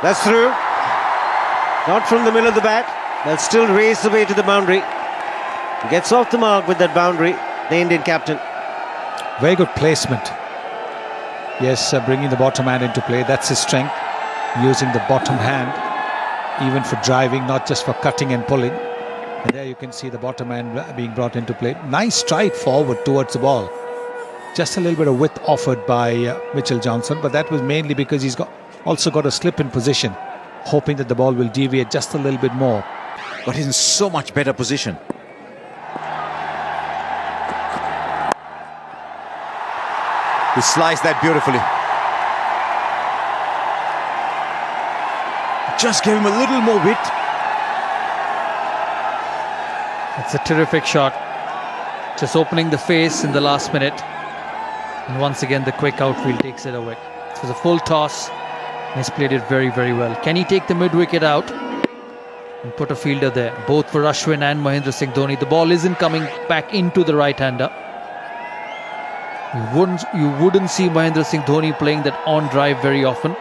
That's through. Not from the middle of the bat. They'll still race away to the boundary. Gets off the mark with that boundary, the Indian captain. Very good placement. Yes, bringing the bottom hand into play. That's his strength. Using the bottom hand, even for driving, not just for cutting and pulling. And there you can see the bottom hand being brought into play. Nice stride forward towards the ball. Just a little bit of width offered by Mitchell Johnson, but that was mainly because he's also got a slip in position, hoping that the ball will deviate just a little bit more. But he's in so much better position. He sliced that beautifully. Just gave him a little more width. It's a terrific shot. Just opening the face in the last minute. And once again, the quick outfield takes it away. It was a full toss. And he's played it very, very well. Can he take the mid-wicket out and put a fielder there? Both for Ashwin and Mahendra Singh Dhoni. The ball isn't coming back into the right-hander. You wouldn't see Mahendra Singh Dhoni playing that on drive very often.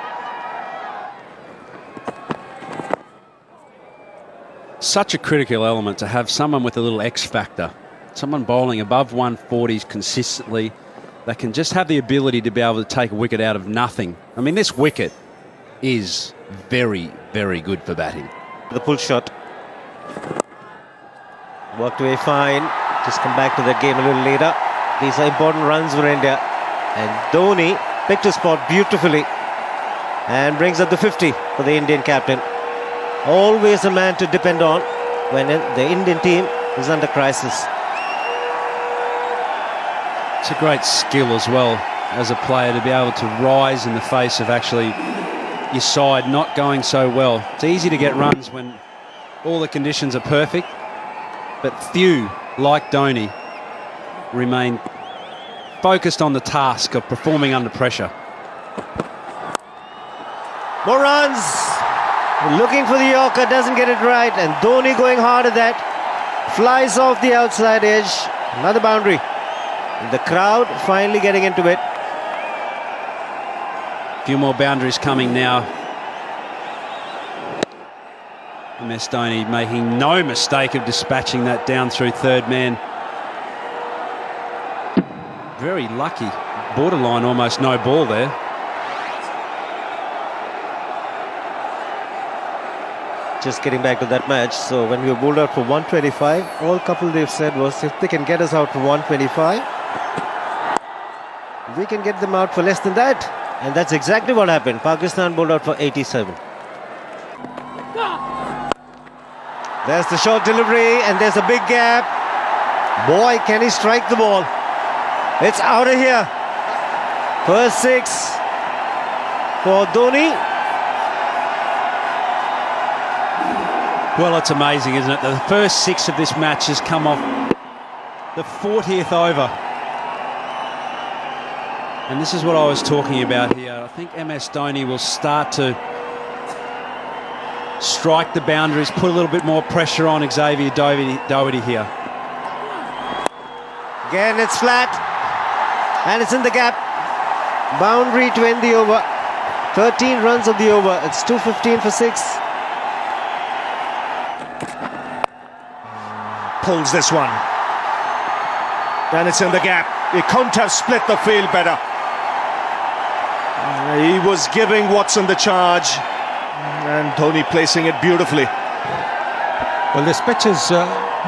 Such a critical element to have someone with a little X factor, someone bowling above 140s consistently, that can just have the ability to be able to take a wicket out of nothing. I mean, this wicket is very, very good for batting. The pull shot. Worked away fine. Just come back to that game a little later. These are important runs for India. And Dhoni picked his spot beautifully and brings up the 50 for the Indian captain. Always a man to depend on when the Indian team is under crisis. It's a great skill as well as a player to be able to rise in the face of actually your side not going so well. It's easy to get runs when all the conditions are perfect, but few, like Dhoni, remain focused on the task of performing under pressure. More runs. Looking for the Yorker, doesn't get it right, and Dhoni going hard at that. Flies off the outside edge. Another boundary. The crowd finally getting into it. A few more boundaries coming now. Dhoni making no mistake of dispatching that down through third man. Very lucky. Borderline almost no ball there. Just getting back to that match. So when we were bowled out for 125, all couple they've said was if they can get us out for 125, we can get them out for less than that. And that's exactly what happened. Pakistan bowled out for 87. There's the short delivery and there's a big gap. Boy, can he strike the ball. It's out of here. First 6 for Dhoni. Well, it's amazing, isn't it? The first 6 of this match has come off the 40th over. And this is what I was talking about here. I think Dhoni will start to strike the boundaries, put a little bit more pressure on Xavier Doherty here. Again, it's flat. And it's in the gap. Boundary to end the over. 13 runs of the over. It's 215 for 6. Pulls this one. And it's in the gap. He couldn't have split the field better. He was giving Watson the charge. And Dhoni placing it beautifully. Well, this pitch is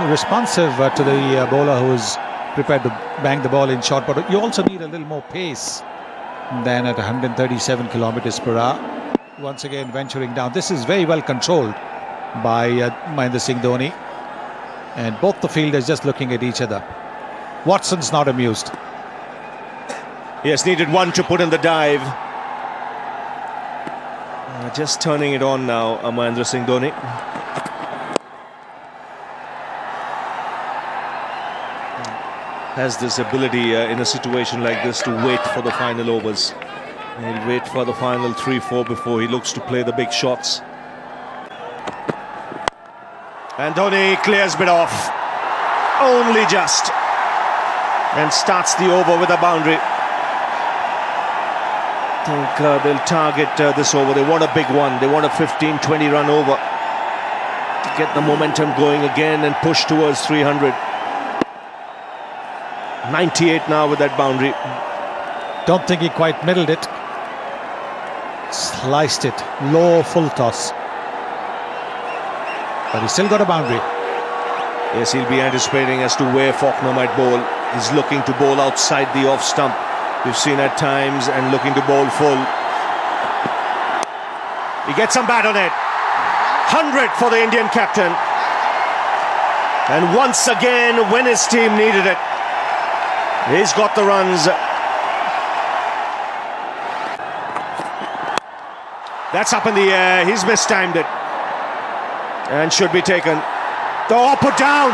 responsive to the bowler who is prepared to bang the ball in short, but you also need a little more pace than at 137 kilometers per hour. Once again venturing down. This is very well controlled by Mahendra Singh Dhoni, and both the fielders just looking at each other. Watson's not amused. He has needed one to put in the dive. Just turning it on now, Mahendra Singh Dhoni. Has this ability in a situation like this to wait for the final overs. He'll wait for the final 3-4 before he looks to play the big shots. And Dhoni clears it off. Only just. And starts the over with a boundary. think they'll target this over. They want a big one. They want a 15-20 run over to get the momentum going again and push towards 300. 98 now with that boundary. Don't think he quite middled it. Sliced it. Low full toss. But he still got a boundary. Yes, he'll be anticipating as to where Faulkner might bowl. He's looking to bowl outside the off stump. We've seen at times, and looking to bowl full. He gets some bat on it. 100 for the Indian captain. And once again, when his team needed it, he's got the runs. That's up in the air. He's mistimed it. And should be taken. Oh, put down.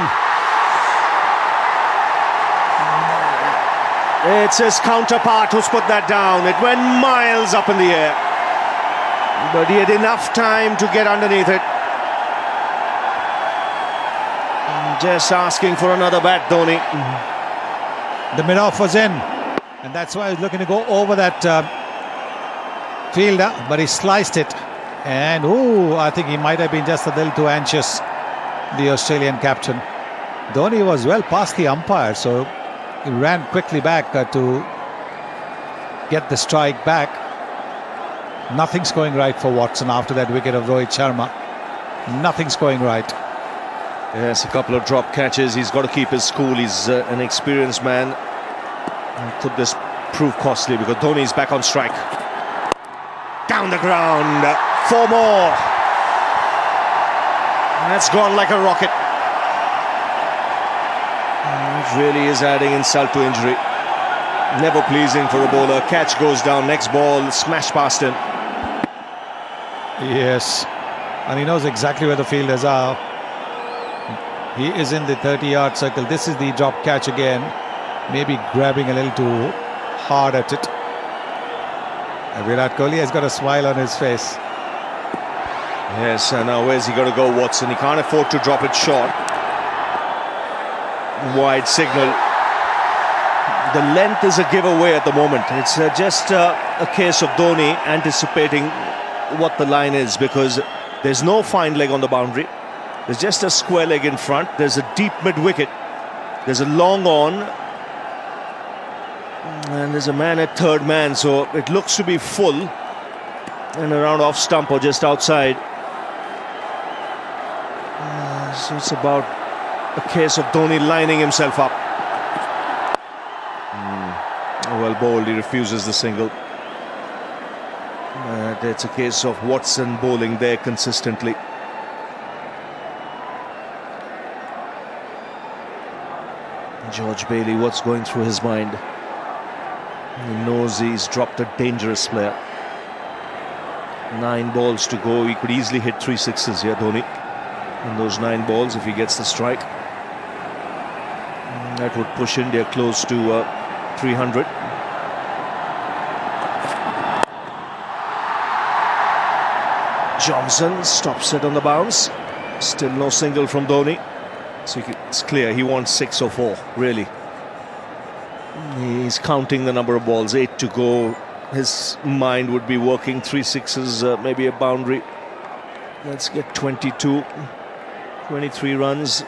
It's his counterpart who's put that down. It went miles up in the air. But he had enough time to get underneath it. Just asking for another bat, Dhoni. The mid-off was in. And that's why he's looking to go over that fielder. But he sliced it. And, I think he might have been just a little too anxious, the Australian captain. Dhoni was well past the umpire, so he ran quickly back to get the strike back. Nothing's going right for Watson after that wicket of Rohit Sharma. Nothing's going right. Yes, a couple of drop catches. He's got to keep his cool. He's an experienced man. Could this prove costly, because Dhoni's back on strike. Down the ground. 4 more. That's gone like a rocket. It really is adding insult to injury. Never pleasing for a bowler. Catch goes down. Next ball, smash past him. Yes. And he knows exactly where the fielders are. He is in the 30-yard circle. This is the drop catch again. Maybe grabbing a little too hard at it. And Virat Kohli has got a smile on his face. Yes, and now where's he got to go, Watson? He can't afford to drop it short. Wide signal. The length is a giveaway at the moment. It's just a case of Dhoni anticipating what the line is, because there's no fine leg on the boundary. There's just a square leg in front. There's a deep mid-wicket. There's a long on. And there's a man at third man, so it looks to be full and around off stump or just outside. So it's about a case of Dhoni lining himself up. Well bowled, he refuses the single. It's a case of Watson bowling there consistently. George Bailey, what's going through his mind? He knows he's dropped a dangerous player. 9 balls to go. He could easily hit 3 sixes here, Dhoni. In those 9 balls, if he gets the strike, that would push India close to 300. Johnson stops it on the bounce. Still no single from Dhoni. So it's clear he wants 6 or 4, really. He's counting the number of balls, 8 to go. His mind would be working 3 sixes, maybe a boundary. Let's get 22. 23 runs.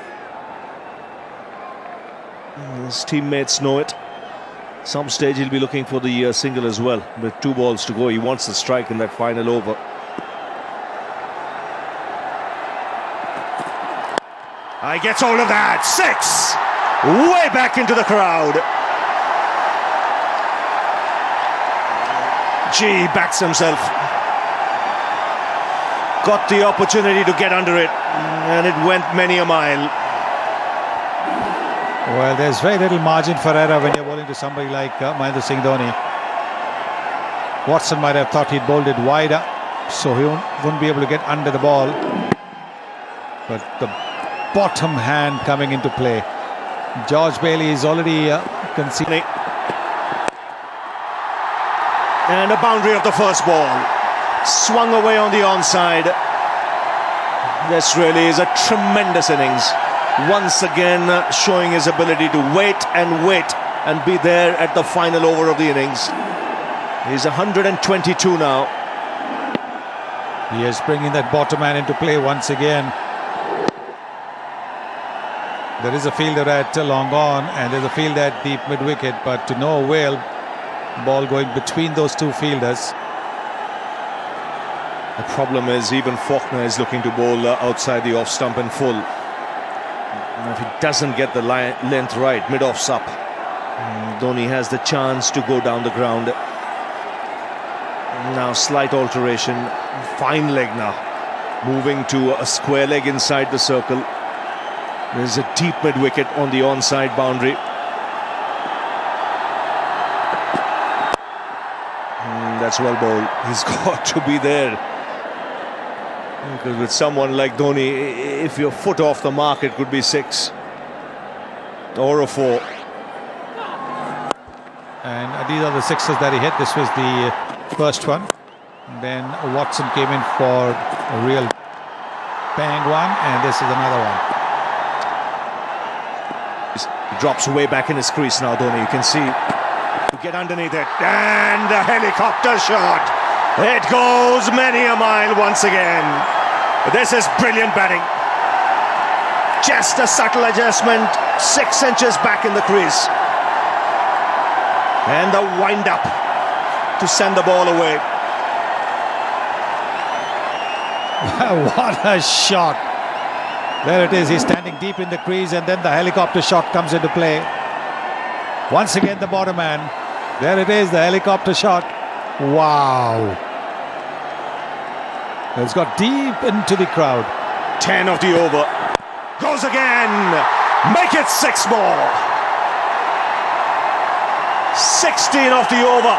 His teammates know it. Some stage he'll be looking for the single as well. With 2 balls to go, he wants the strike in that final over. He gets all of that. 6! Way back into the crowd. Gee, backs himself. Got the opportunity to get under it, and it went many a mile. Well, there's very little margin for error when you're bowling to somebody like Mahendra Singh Dhoni. Watson might have thought he'd bowled it wider, so he wouldn't be able to get under the ball. But the bottom hand coming into play. George Bailey is already conceding. And a boundary of the first ball. Swung away on the onside. This really is a tremendous innings. Once again showing his ability to wait and be there at the final over of the innings. He's 122 now. He is bringing that bottom man into play once again. There is a fielder at long on and there's a fielder at deep mid-wicket, but to no avail. Ball going between those two fielders. The problem is even Faulkner is looking to bowl outside the off stump in full. And if he doesn't get the length right, mid-offs up, Dhoni has the chance to go down the ground. Now slight alteration, fine leg now, moving to a square leg inside the circle. There's a deep mid-wicket on the onside boundary. That's well bowled. He's got to be there. Because with someone like Dhoni, if your foot off the mark, it could be 6 or a 4. And these are the sixes that he hit. This was the first one. Then Watson came in for a real bang one, and this is another one. He drops way back in his crease now, Dhoni. You can see. To get underneath it, and the helicopter shot. It goes many a mile once again. This is brilliant batting. Just a subtle adjustment, 6 inches back in the crease. And the wind up to send the ball away. What a shot. There it is. He's standing deep in the crease and then the helicopter shot comes into play. Once again the bottom man. There it is, the helicopter shot. Wow. It's got deep into the crowd. 10 of the over. Goes again. Make it 6 more. 16 of the over.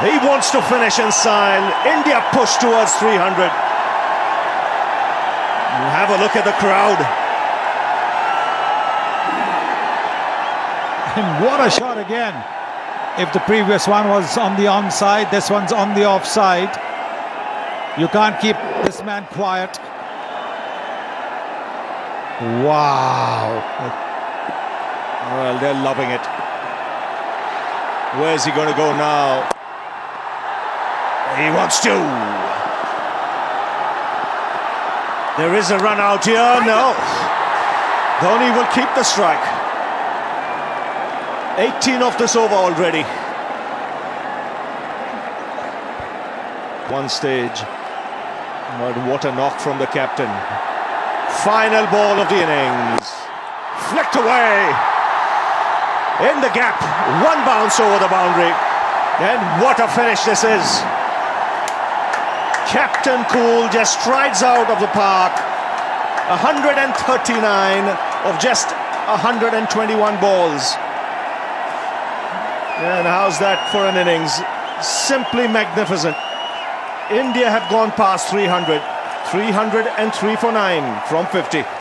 He wants to finish in style. India push towards 300. Have a look at the crowd. And what a shot again. If the previous one was on the onside, this one's on the offside. You can't keep this man quiet. Wow. Well, they're loving it. Where's he going to go now? He wants to. There is a run out here. No. Dhoni will keep the strike. 18 of this over already. One stage. But what a knock from the captain. Final ball of the innings. Flicked away. In the gap. One bounce over the boundary. And what a finish this is. Captain Cool just strides out of the park. 139 of just 121 balls. And how's that for an innings? Simply magnificent. India have gone past 300. 303 for 9 from 50.